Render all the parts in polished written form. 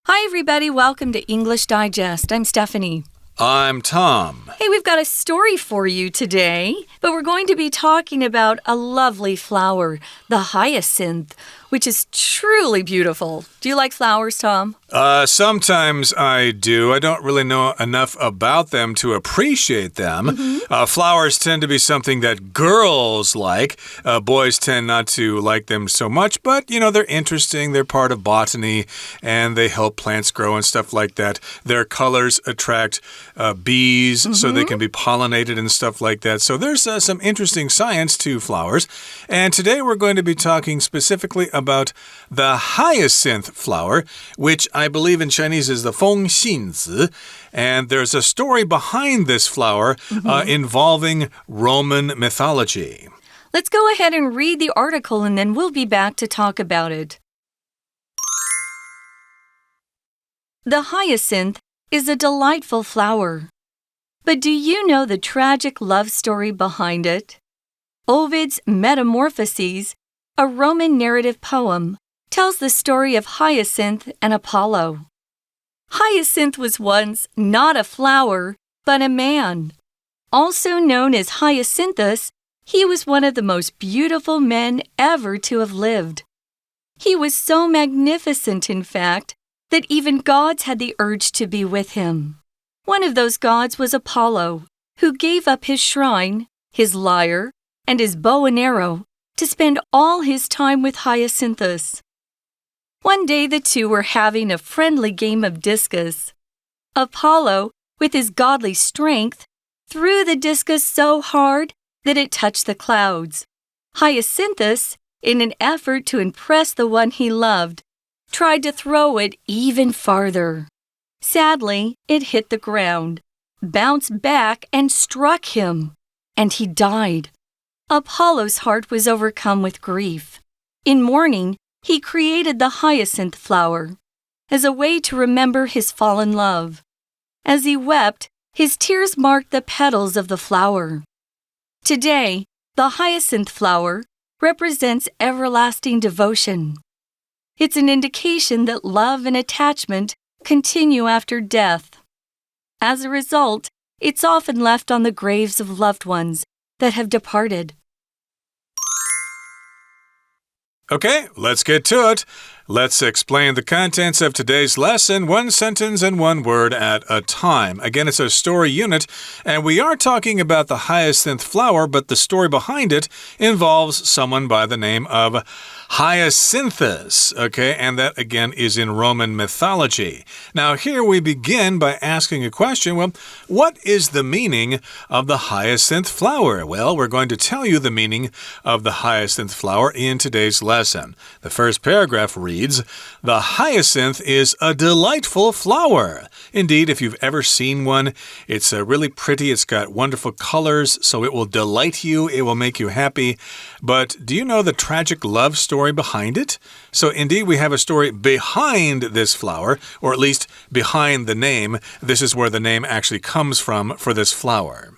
Hi, everybody. Welcome to English Digest. I'm Stephanie. I'm Tom. Hey, we've got a story for you today, but we're going to be talking about a lovely flower, the hyacinth, which is truly beautiful. Do you like flowers, Tom? Sometimes I do. I don't really know enough about them to appreciate them. Flowers tend to be something that girls like. Boys tend not to like them so much, but, they're interesting. They're part of botany, and they help plants grow and stuff like that. Their colors attract bees, so they can be pollinated and stuff like that. So there's some interesting science to flowers. And today we're going to be talking specifically about the hyacinth flower, which I believe in Chinese is the风信子. And there's a story behind this flower involving Roman mythology. Let's go ahead and read the article, and then we'll be back to talk about it. The hyacinth is a delightful flower. But do you know the tragic love story behind it? Ovid's Metamorphoses, a Roman narrative poem, tells the story of Hyacinth and Apollo. Hyacinth was once not a flower, but a man. Also known as Hyacinthus, he was one of the most beautiful men ever to have lived. He was so magnificent, in fact, that even gods had the urge to be with him. One of those gods was Apollo, who gave up his shrine, his lyre, and his bow and arrow to spend all his time with Hyacinthus. One day the two were having a friendly game of discus. Apollo, with his godly strength, threw the discus so hard that it touched the clouds. Hyacinthus, in an effort to impress the one he loved, tried to throw it even farther. Sadly, it hit the ground, bounced back, and struck him, and he died. Apollo's heart was overcome with grief. In mourning, he created the hyacinth flower as a way to remember his fallen love. As he wept, his tears marked the petals of the flower. Today, the hyacinth flower represents everlasting devotion. It's an indication that love and attachment continue after death. As a result, it's often left on the graves of loved ones that have departed. Okay, let's get to it. Let's explain the contents of today's lesson, one sentence and one word at a time. Again, it's a story unit, and we are talking about the hyacinth flower, but the story behind it involves someone by the name of Hyacinthus, okay? And that, again, is in Roman mythology. Now, here we begin by asking a question. Well, what is the meaning of the hyacinth flower? Well, we're going to tell you the meaning of the hyacinth flower in today's lesson. The first paragraph reads, "The hyacinth is a delightful flower." Indeed, if you've ever seen one, it's really pretty. It's got wonderful colors, so it will delight you. It will make you happy. But do you know the tragic love story behind it? So indeed, we have a story behind this flower, or at least behind the name. This is where the name actually comes from for this flower.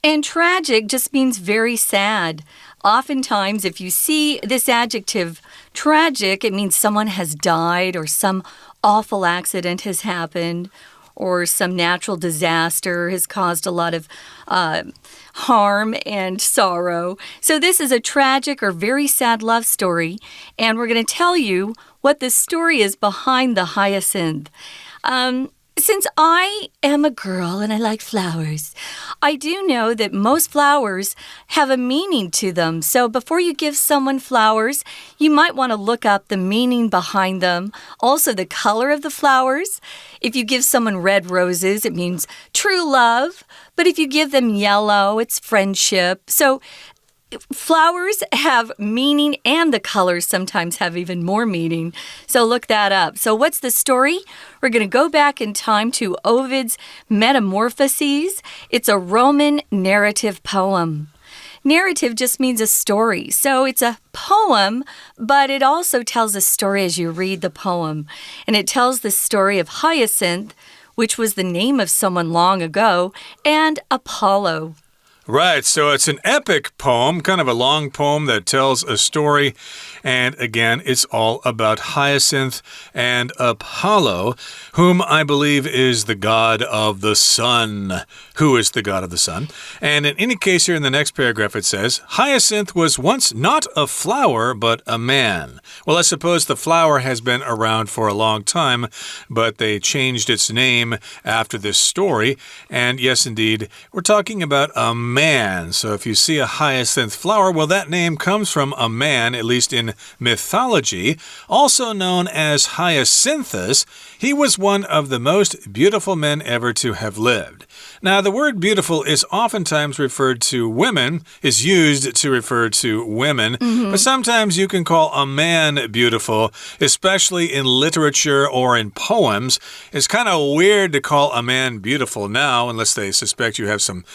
And tragic just means very sad. Oftentimes, if you see this adjective, tragic, it means someone has died or some awful accident has happened or some natural disaster has caused a lot of harm and sorrow. So this is a tragic or very sad love story, and we're going to tell you what the story is behind the hyacinth. Since I am a girl and I like flowers, I do know that most flowers have a meaning to them. So before you give someone flowers, you might want to look up the meaning behind them. Also, the color of the flowers. If you give someone red roses, it means true love. But if you give them yellow, it's friendship. So flowers have meaning, and the colors sometimes have even more meaning. So look that up. So what's the story? We're going to go back in time to Ovid's Metamorphoses. It's a Roman narrative poem. Narrative just means a story. So it's a poem, but it also tells a story as you read the poem. And it tells the story of Hyacinth, which was the name of someone long ago, and Apollo. Right, so it's an epic poem, kind of a long poem that tells a story. And again, it's all about Hyacinth and Apollo, whom I believe is the god of the sun. Who is the god of the sun? And in any case, here in the next paragraph, it says, Hyacinth was once not a flower, but a man. Well, I suppose the flower has been around for a long time, but they changed its name after this story. And yes, indeed, we're talking about a man. So if you see a hyacinth flower, well, that name comes from a man, at least in mythology, also known as Hyacinthus. He was one of the most beautiful men ever to have lived. Now, the word beautiful is oftentimes referred to women, is used to refer to women, but sometimes you can call a man beautiful, especially in literature or in poems. It's kind of weird to call a man beautiful now, unless they suspect you have some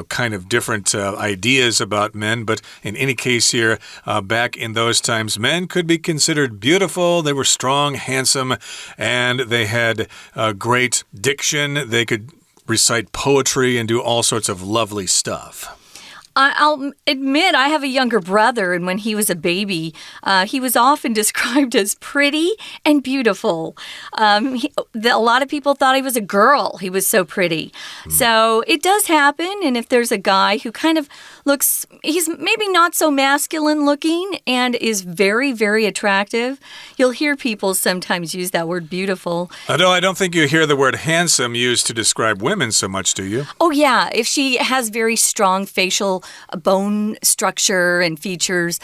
kind of different ideas about men. But in any case here, back in those times, men could be considered beautiful. They were strong, handsome, and they had great diction. They could recite poetry and do all sorts of lovely stuff. I'll admit I have a younger brother, and when he was a baby, he was often described as pretty and beautiful. A lot of people thought he was a girl. He was so pretty. So it does happen, and if there's a guy who kind of looks, he's maybe not so masculine looking and is very, very attractive, you'll hear people sometimes use that word beautiful. Although I don't think you hear the word handsome used to describe women so much, do you? Oh, yeah. If she has very strong facial bone structure and features.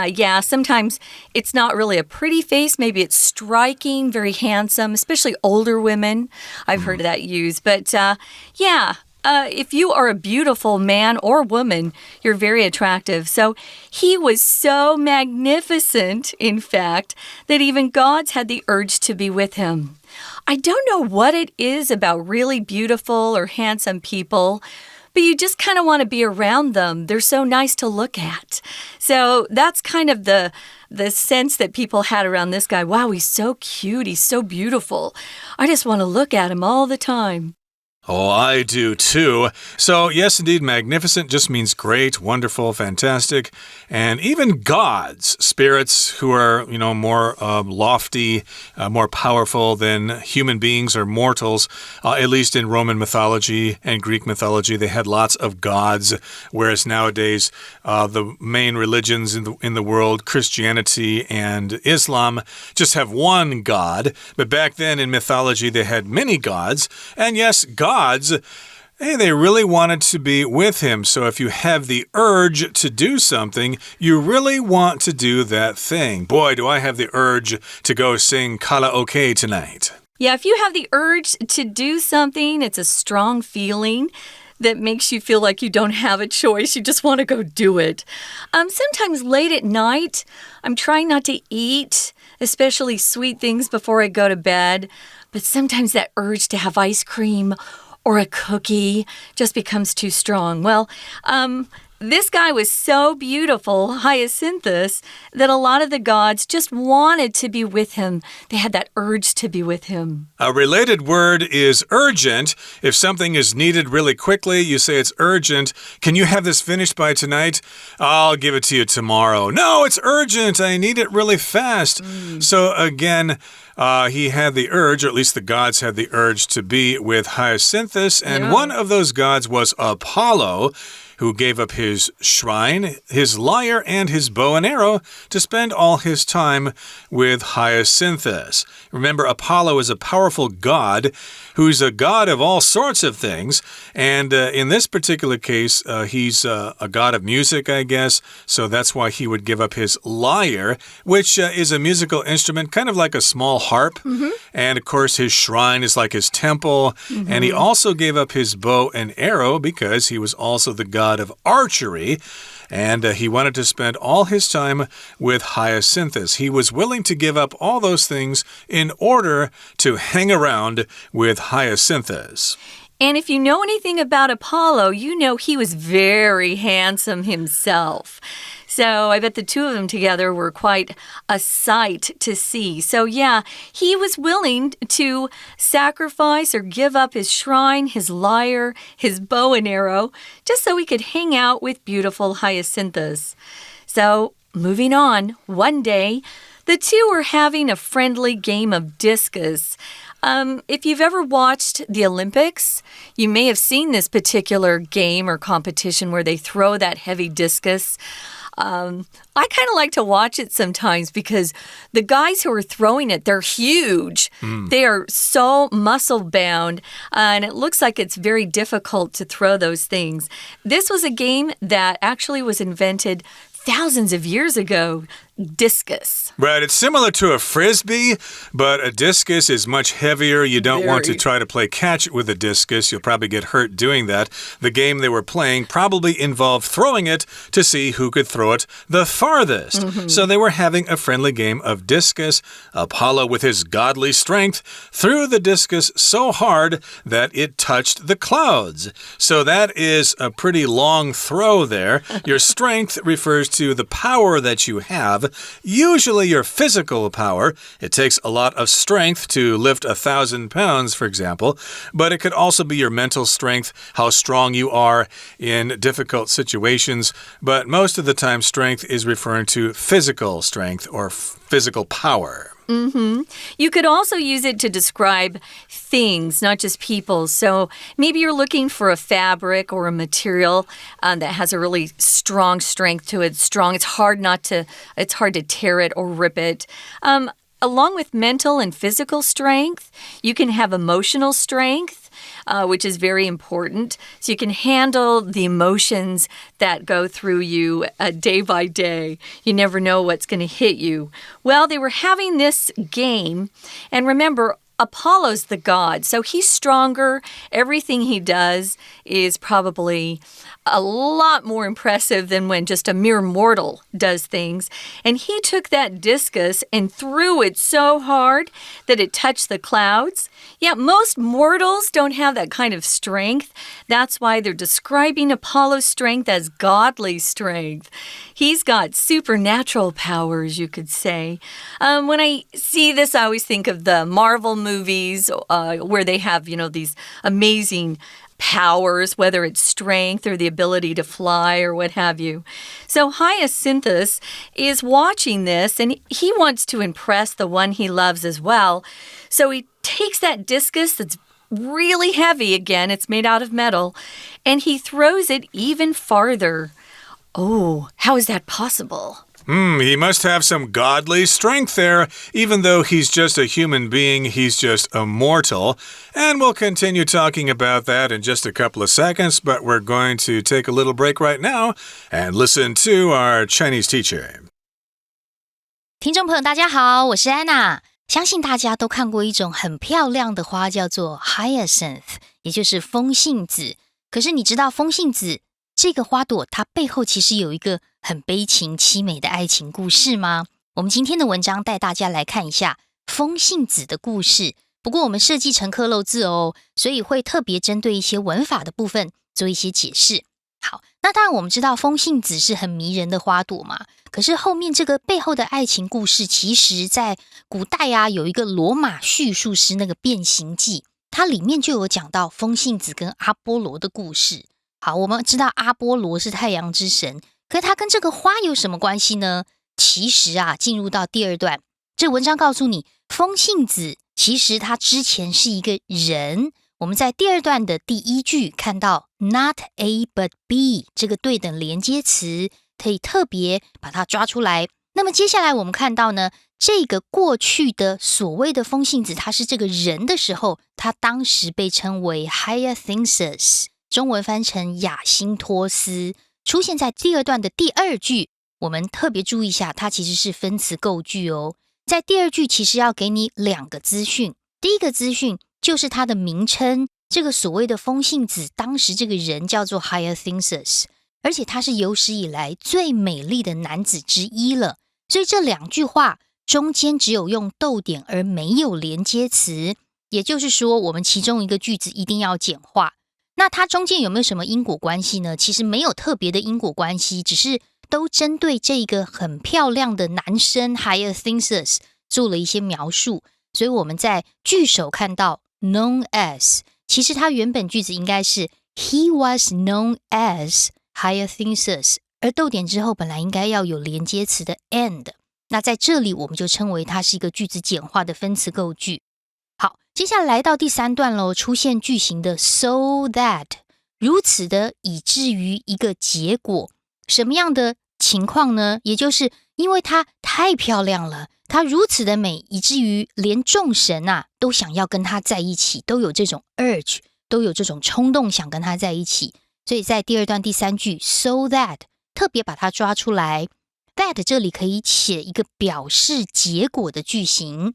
Yeah, sometimes it's not really a pretty face. Maybe it's striking, very handsome, especially older women. I've heard that used. But yeah, if you are a beautiful man or woman, you're very attractive. So he was so magnificent, in fact, that even gods had the urge to be with him. I don't know what it is about really beautiful or handsome people, but you just kind of want to be around them. They're so nice to look at. So that's kind of the sense that people had around this guy. Wow, he's so cute. He's so beautiful. I just want to look at him all the time. Oh, I do too. So, yes, indeed, magnificent just means great, wonderful, fantastic. And even gods, spirits who are, more lofty, more powerful than human beings or mortals, at least in Roman mythology and Greek mythology, they had lots of gods, whereas nowadays the main religions in the world, Christianity and Islam, just have one god. But back then in mythology, they had many gods. And yes, gods, hey, they really wanted to be with him. So if you have the urge to do something, you really want to do that thing. Boy, do I have the urge to go sing karaoke tonight. Yeah, if you have the urge to do something, it's a strong feeling that makes you feel like you don't have a choice. You just want to go do it. Sometimes late at night, I'm trying not to eat, especially sweet things before I go to bed. But sometimes that urge to have ice cream or a cookie just becomes too strong. Well, this guy was so beautiful, Hyacinthus, that a lot of the gods just wanted to be with him. They had that urge to be with him. A related word is urgent. If something is needed really quickly, you say it's urgent. Can you have this finished by tonight? I'll give it to you tomorrow. No, it's urgent. I need it really fast. So again, he had the urge, or at least the gods had the urge to be with Hyacinthus. And one of those gods was Apollo, who gave up his shrine, his lyre, and his bow and arrow to spend all his time with Hyacinthus. Remember, Apollo is a powerful god who's a god of all sorts of things. And in this particular case, he's a god of music, I guess. So that's why he would give up his lyre, which is a musical instrument, kind of like a small harp. And of course, his shrine is like his temple. And he also gave up his bow and arrow because he was also the god of archery, and he wanted to spend all his time with Hyacinthus. He was willing to give up all those things in order to hang around with Hyacinthus. And if you know anything about Apollo, you know he was very handsome himself. So I bet the two of them together were quite a sight to see. So yeah, he was willing to sacrifice or give up his shrine, his lyre, his bow and arrow, just so he could hang out with beautiful Hyacinthus. So moving on, one day, the two were having a friendly game of discus. If you've ever watched the Olympics, you may have seen this particular game or competition where they throw that heavy discus. I kind of like to watch it sometimes because the guys who are throwing it, they're huge. They are so muscle-bound, and it looks like it's very difficult to throw those things. This was a game that actually was invented thousands of years ago, discus. Right, it's similar to a frisbee, but a discus is much heavier. You don't want to try to play catch with a discus. You'll probably get hurt doing that. The game they were playing probably involved throwing it to see who could throw it the farthest. So they were having a friendly game of discus. Apollo, with his godly strength, threw the discus so hard that it touched the clouds. So that is a pretty long throw there. Your strength refers to the power that you have. Usually your physical power. It takes a lot of strength to lift 1,000 pounds, for example, but it could also be your mental strength, how strong you are in difficult situations. But most of the time, strength is referring to physical strength or physical power. You could also use it to describe things, not just people. So maybe you're looking for a fabric or a material that has a really strong strength to it. It's hard to tear it or rip it. Along with mental and physical strength, you can have emotional strength. Which is very important. So you can handle the emotions that go through you day by day. You never know what's going to hit you. Well, they were having this game, and remember, Apollo's the god, so he's stronger. Everything he does is probably a lot more impressive than when just a mere mortal does things. And he took that discus and threw it so hard that it touched the clouds. Yeah, most mortals don't have that kind of strength. That's why they're describing Apollo's strength as godly strength. He's got supernatural powers, you could say. When I see this, I always think of the Marvel movies where they have, these amazing powers, whether it's strength or the ability to fly or what have you. So Hyacinthus is watching this, and he wants to impress the one he loves as well. So he takes that discus that's really heavy again, it's made out of metal, and he throws it even farther. Oh, how is that possible? He must have some godly strength there. Even though he's just a human being, he's just a mortal. And we'll continue talking about that in just a couple of seconds, but we're going to take a little break right now and listen to our Chinese teacher. 听众朋友大家好，我是安娜。相信大家都看过一种很漂亮的花，叫做 hyacinth， 也就是风信子。可是你知道风信子这个花朵它背后其实有一个很悲情凄美的爱情故事吗？我们今天的文章带大家来看一下风信子的故事。不过我们设计成课漏字哦，所以会特别针对一些文法的部分做一些解释。好，那当然我们知道风信子是很迷人的花朵嘛，可是后面这个背后的爱情故事，其实在古代有一个罗马叙述诗那个变形记，它里面就有讲到风信子跟阿波罗的故事。好，我们知道阿波罗是太阳之神，可是他跟这个花有什么关系呢？其实进入到第二段，这文章告诉你，风信子其实他之前是一个人。我们在第二段的第一句看到 not A but B 这个对等连接词，可以特别把它抓出来。那么接下来我们看到呢，这个过去的所谓的风信子，他是这个人的时候，他当时被称为 Hyacinthus， 中文翻成亚辛托斯，出现在第二段的第二句。我们特别注意一下，它其实是分词构句哦。在第二句其实要给你两个资讯，第一个资讯就是它的名称，这个所谓的风信子，当时这个人叫做 Hyacinthus， 而且他是有史以来最美丽的男子之一了。所以这两句话中间只有用逗点而没有连接词，也就是说我们其中一个句子一定要简化。那它中间有没有什么因果关系呢？其实没有特别的因果关系，只是都针对这个很漂亮的男生 Hyacinthus 做了一些描述。所以我们在句首看到 known as， 其实它原本句子应该是 He was known as Hyacinthus， 而逗点之后本来应该要有连接词的 and， 那在这里我们就称为它是一个句子简化的分词构句。好，接下来来到第3段咯，出现句型的 so that， 如此的以至于一个结果。什么样的情况呢？也就是因为它太漂亮了，它如此的美，以至于连众神都想要跟它在一起，都有这种 urge， 都有这种冲动想跟它在一起。所以在第2段第3句 so that 特别把它抓出来， that 这里可以写一个表示结果的句型。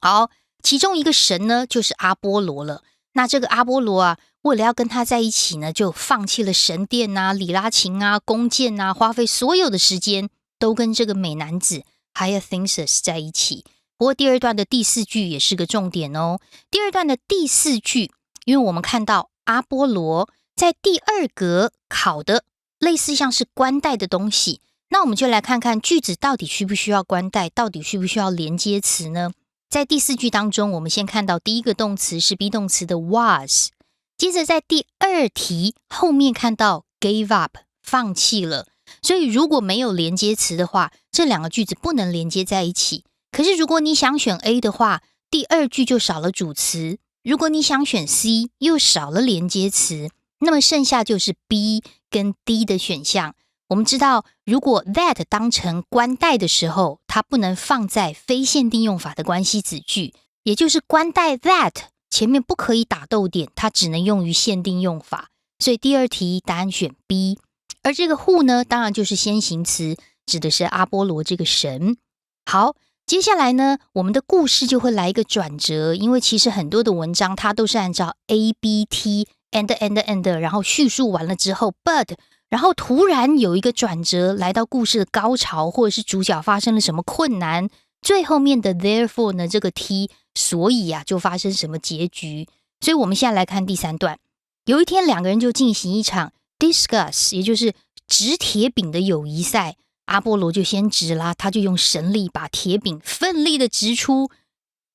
好，其中一个神呢就是阿波罗了。那这个阿波罗为了要跟他在一起呢，就放弃了神殿里拉琴弓箭花费所有的时间都跟这个美男子 Hyacinthus 在一起。不过第2段的第4句也是个重点哦。第2段的第4句，因为我们看到阿波罗在第2格考的类似像是冠带的东西，那我们就来看看句子到底需不需要冠带，到底需不需要连接词呢？在第4句当中，我们先看到第一个动词是 be 动词的 was， 接着在第2题后面看到 gave up， 放弃了。所以如果没有连接词的话，这2个句子不能连接在一起。可是如果你想选 A 的话，第2句就少了主词，如果你想选 C 又少了连接词，那么剩下就是 B 跟 D 的选项。我们知道如果 that 当成冠带的时候，它不能放在非限定用法的关系子句，也就是冠带 that 前面不可以打逗点，它只能用于限定用法。所以第2题答案选 B。 而这个 who 呢，当然就是先行词，指的是阿波罗这个神。好，接下来呢，我们的故事就会来一个转折，因为其实很多的文章它都是按照 A B T and 然后叙述完了之后 but，然后突然有一个转折，来到故事的高潮，或者是主角发生了什么困难，最后面的 therefore 呢，这个 T 所以就发生什么结局。所以我们现在来看第3段。有一天2个人就进行一场 discuss， 也就是掷铁饼的友谊赛。阿波罗就先掷啦，他就用神力把铁饼奋力的掷出，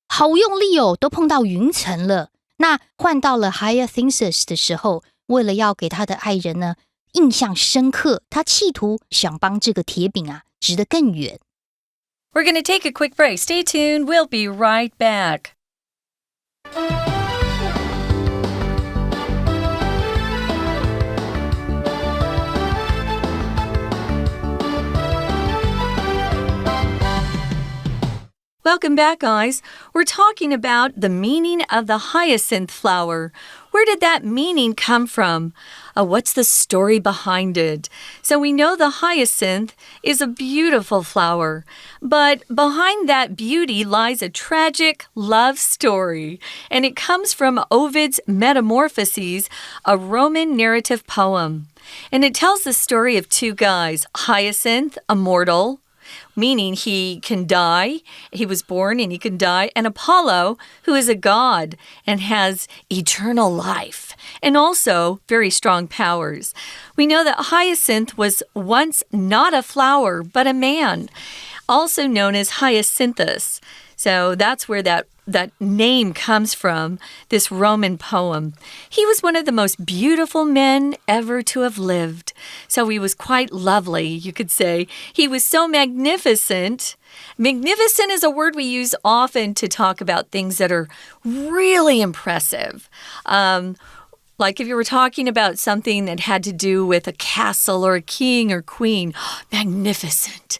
好用力哦，都碰到云层了。那换到了 Hyacinthus 的时候，为了要给他的爱人呢印象深刻，他企图想帮这个铁饼掷得更远。 We're going to take a quick break. Stay tuned. We'll be right back. Welcome back, guys. We're talking about the meaning of the hyacinth flower. Where did that meaning come from? What's the story behind it? So we know the hyacinth is a beautiful flower, but behind that beauty lies a tragic love story, and it comes from Ovid's Metamorphoses, a Roman narrative poem. And it tells the story of 2 guys, Hyacinth, a mortal, meaning he can die. He was born and he can die. And Apollo, who is a god and has eternal life and also very strong powers. We know that Hyacinth was once not a flower, but a man, also known as Hyacinthus. So that's where that name comes from, this Roman poem. He was one of the most beautiful men ever to have lived. So he was quite lovely, you could say. He was so magnificent. Magnificent is a word we use often to talk about things that are really impressive. Like if you were talking about something that had to do with a castle or a king or queen, magnificent.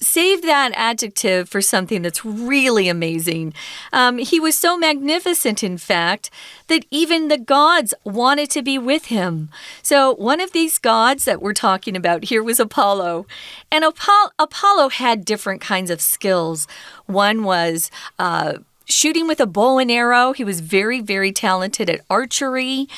Save that adjective for something that's really amazing. He was so magnificent, in fact, that even the gods wanted to be with him. So one of these gods that we're talking about here was Apollo. And Apollo had different kinds of skills. One was shooting with a bow and arrow. He was very, very talented at archery.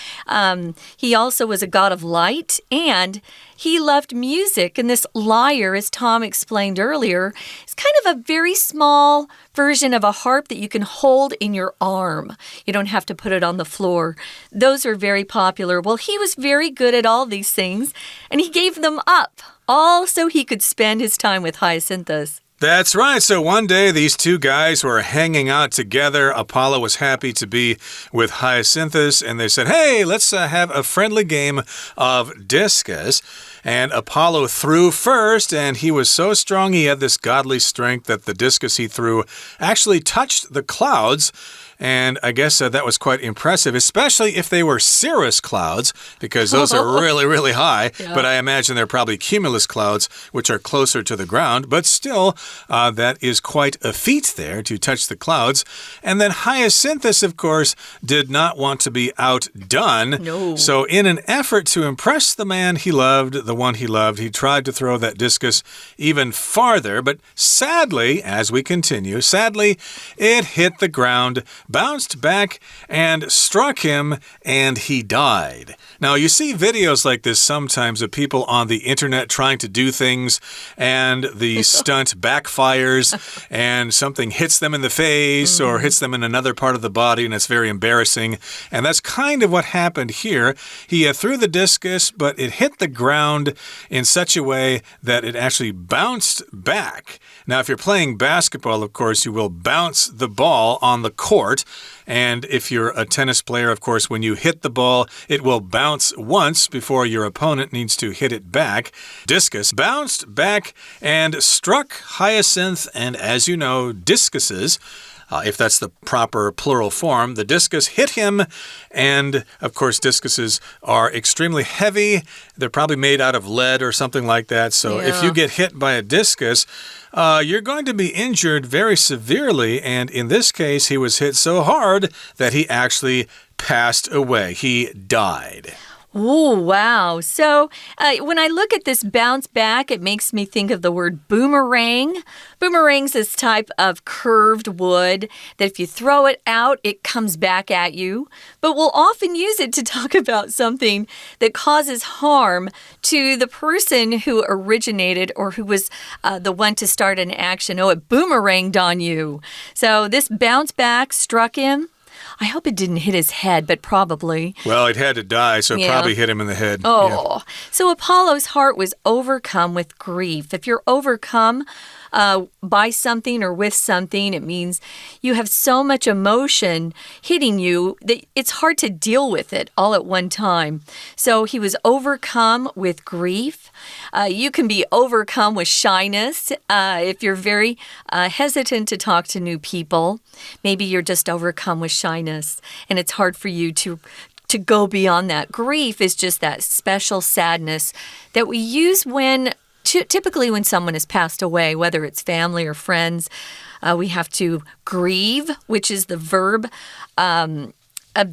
He also was a god of light, and he loved music. And this lyre, as Tom explained earlier, is kind of a very small version of a harp that you can hold in your arm. You don't have to put it on the floor. Those are very popular. Well, he was very good at all these things, and he gave them up, all so he could spend his time with Hyacinthus. That's right. So one day these two guys were hanging out together. Apollo was happy to be with Hyacinthus, and they said, hey, let's have a friendly game of discus. And Apollo threw first, and he was so strong, he had this godly strength that the discus he threw actually touched the clouds. And I guess that was quite impressive, especially if they were cirrus clouds, because those are really, really high. Yeah. But I imagine they're probably cumulus clouds, which are closer to the ground. But still, that is quite a feat there to touch the clouds. And then Hyacinthus, of course, did not want to be outdone. No. So in an effort to impress the man he loved, the one he loved, he tried to throw that discus even farther. But sadly, as we continue, sadly, it hit the ground, bounced back and struck him, and he died. Now, you see videos like this sometimes of people on the internet trying to do things, and the stunt backfires, and something hits them in the face or hits them in another part of the body, and it's very embarrassing. And that's kind of what happened here. He threw the discus, but it hit the ground in such a way that it actually bounced back. Now, if you're playing basketball, of course, you will bounce the ball on the court. And if you're a tennis player, of course, when you hit the ball, it will bounce once before your opponent needs to hit it back. Discus bounced back and struck Hyacinth, and as you know, discuses, if that's the proper plural form, the discus hit him, and of course discuses are extremely heavy. They're probably made out of lead or something like that, so if you get hit by a discus, you're going to be injured very severely, and in this case, he was hit so hard that he actually passed away. He died. Oh, wow. So when I look at this bounce back, it makes me think of the word boomerang. Boomerang's this type of curved wood that if you throw it out, it comes back at you. But we'll often use it to talk about something that causes harm to the person who originated or who was the one to start an action. Oh, it boomeranged on you. So this bounce back struck him. I hope it didn't hit his head, but probably. Well, it had to die, so it probably hit him in the head. Oh, so Apollo's heart was overcome with grief. If you're overcome by something or with something, it means you have so much emotion hitting you that it's hard to deal with it all at one time. So he was overcome with grief. You can be overcome with shyness if you're very hesitant to talk to new people. Maybe you're just overcome with shyness, and it's hard for you to go beyond that. Grief is just that special sadness that we use typically when someone has passed away, whether it's family or friends. We have to grieve, which is the verb of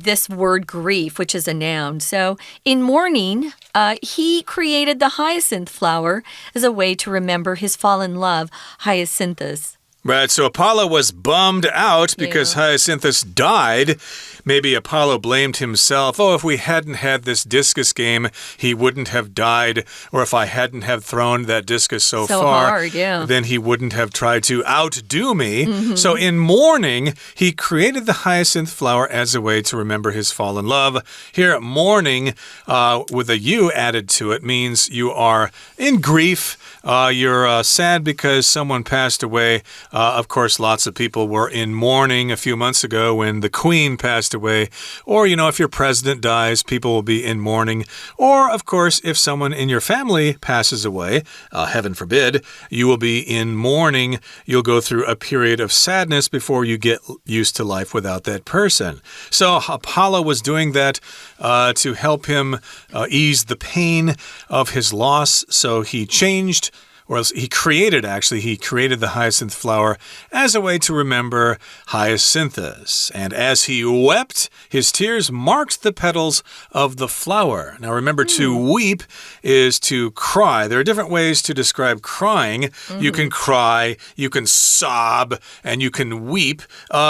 this word grief, which is a noun. So in mourning, he created the hyacinth flower as a way to remember his fallen love, Hyacinthus. Right, so Apollo was bummed out because Hyacinthus died. Maybe Apollo blamed himself. Oh, if we hadn't had this discus game, he wouldn't have died. Or if I hadn't have thrown that discus so far, hard, then he wouldn't have tried to outdo me. So in mourning, he created the hyacinth flower as a way to remember his fallen love. Here, mourning, with a U added to it, means you are in grief. You're sad because someone passed away. Of course, lots of people were in mourning a few months ago when the Queen passed away. Or, if your president dies, people will be in mourning. Or, of course, if someone in your family passes away, heaven forbid, you will be in mourning. You'll go through a period of sadness before you get used to life without that person. So Apollo was doing that to help him ease the pain of his loss. So he changed or else he created the hyacinth flower as a way to remember Hyacinthus. And as he wept, his tears marked the petals of the flower. Now remember, to weep is to cry. There are different ways to describe crying. You can cry, you can sob, and you can weep.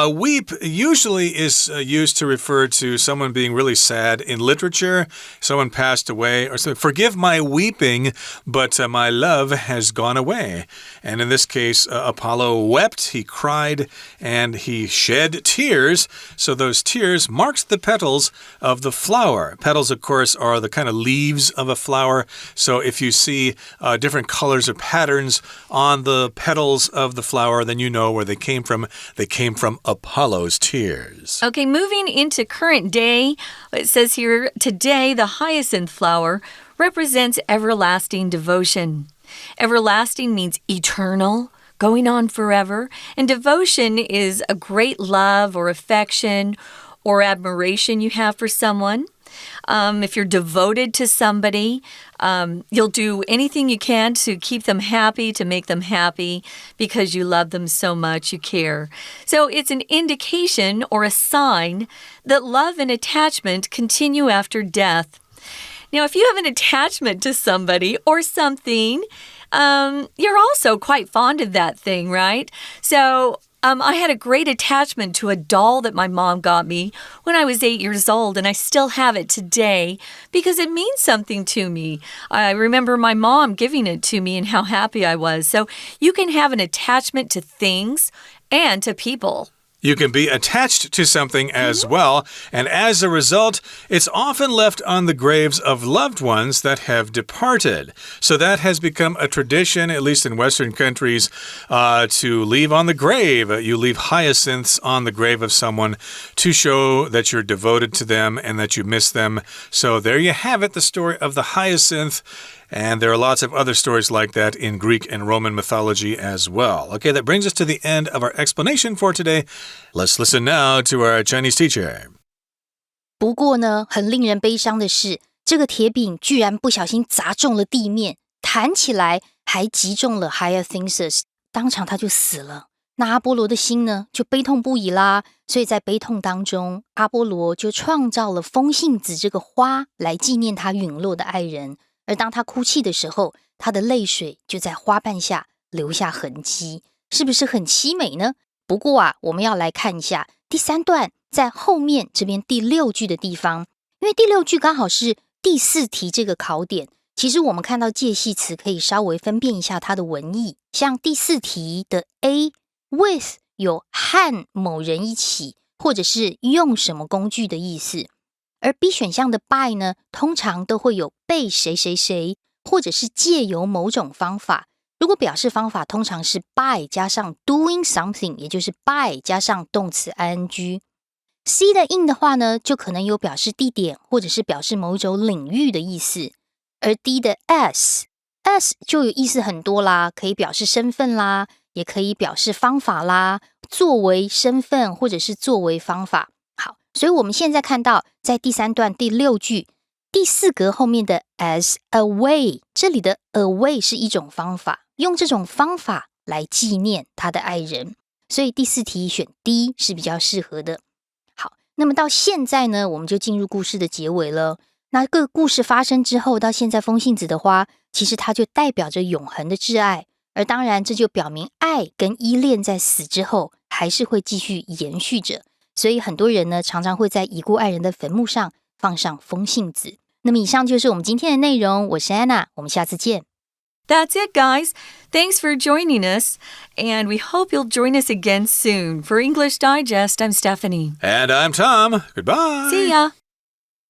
Weep usually is used to refer to someone being really sad in literature. Someone passed away, or something. Forgive my weeping, but my love has gone away. And in this case, Apollo wept, he cried, and he shed tears. So those tears marked the petals of the flower. Petals, of course, are the kind of leaves of a flower. So if you see different colors or patterns on the petals of the flower, then you know where they came from. They came from Apollo's tears. Okay, moving into current day, it says here, today the hyacinth flower represents everlasting devotion. Everlasting means eternal, going on forever, and devotion is a great love or affection or admiration you have for someone. If you're devoted to somebody, you'll do anything you can to keep them happy, to make them happy, because you love them so much, you care. So it's an indication or a sign that love and attachment continue after death. Now, if you have an attachment to somebody or something, you're also quite fond of that thing, right? So I had a great attachment to a doll that my mom got me when I was 8 years old, and I still have it today because it means something to me. I remember my mom giving it to me and how happy I was. So you can have an attachment to things and to people. You can be attached to something as well, and as a result, it's often left on the graves of loved ones that have departed. So that has become a tradition, at least in Western countries, to leave on the grave. You leave hyacinths on the grave of someone to show that you're devoted to them and that you miss them. So there you have it, the story of the hyacinth. And there are lots of other stories like that in Greek and Roman mythology as well. Okay, that brings us to the end of our explanation for today. Let's listen now to our Chinese teacher. 不过呢，很令人悲伤的是，这个铁饼居然不小心砸中了地面，弹起来还击中了 Hyacinthus， 当场他就死了。那阿波罗的心呢，就悲痛不已啦。所以在悲痛当中，阿波罗就创造了风信子这个花来纪念他陨落的爱人。而当他哭泣的时候，他的泪水就在花瓣下留下痕迹，是不是很凄美呢？不过我们要来看一下第3段，在后面这边第6句的地方，因为第6句刚好是第4题这个考点。其实我们看到介系词可以稍微分辨一下它的文意，像第4题的 A with 有和某人一起，或者是用什么工具的意思。而 B 选项的 by 呢，通常都会有被谁谁谁，或者是借由某种方法。如果表示方法，通常是 by 加上 doing something， 也就是 by 加上动词 ing。C 的 in 的话呢，就可能有表示地点，或者是表示某种领域的意思。而 D 的 S 就有意思很多啦，可以表示身份啦，也可以表示方法啦，作为身份或者是作为方法。好，所以我们现在看到在第3段第6句第4格后面的 as a way， 这里的 a way 是一种方法，用这种方法来纪念他的爱人，所以第4题选 D 是比较适合的。好，那么到现在呢，我们就进入故事的结尾了。那个故事发生之后，到现在风信子的花，其实它就代表着永恒的挚爱，而当然这就表明爱跟依恋在死之后还是会继续延续着。所以很多人呢，常常会在已故爱人的坟墓上放上风信子。那么以上就是我们今天的内容，我是 Anna， 我们下次见。That's it, guys. Thanks for joining us, and we hope you'll join us again soon. For English Digest, I'm Stephanie. And I'm Tom. Goodbye. See ya.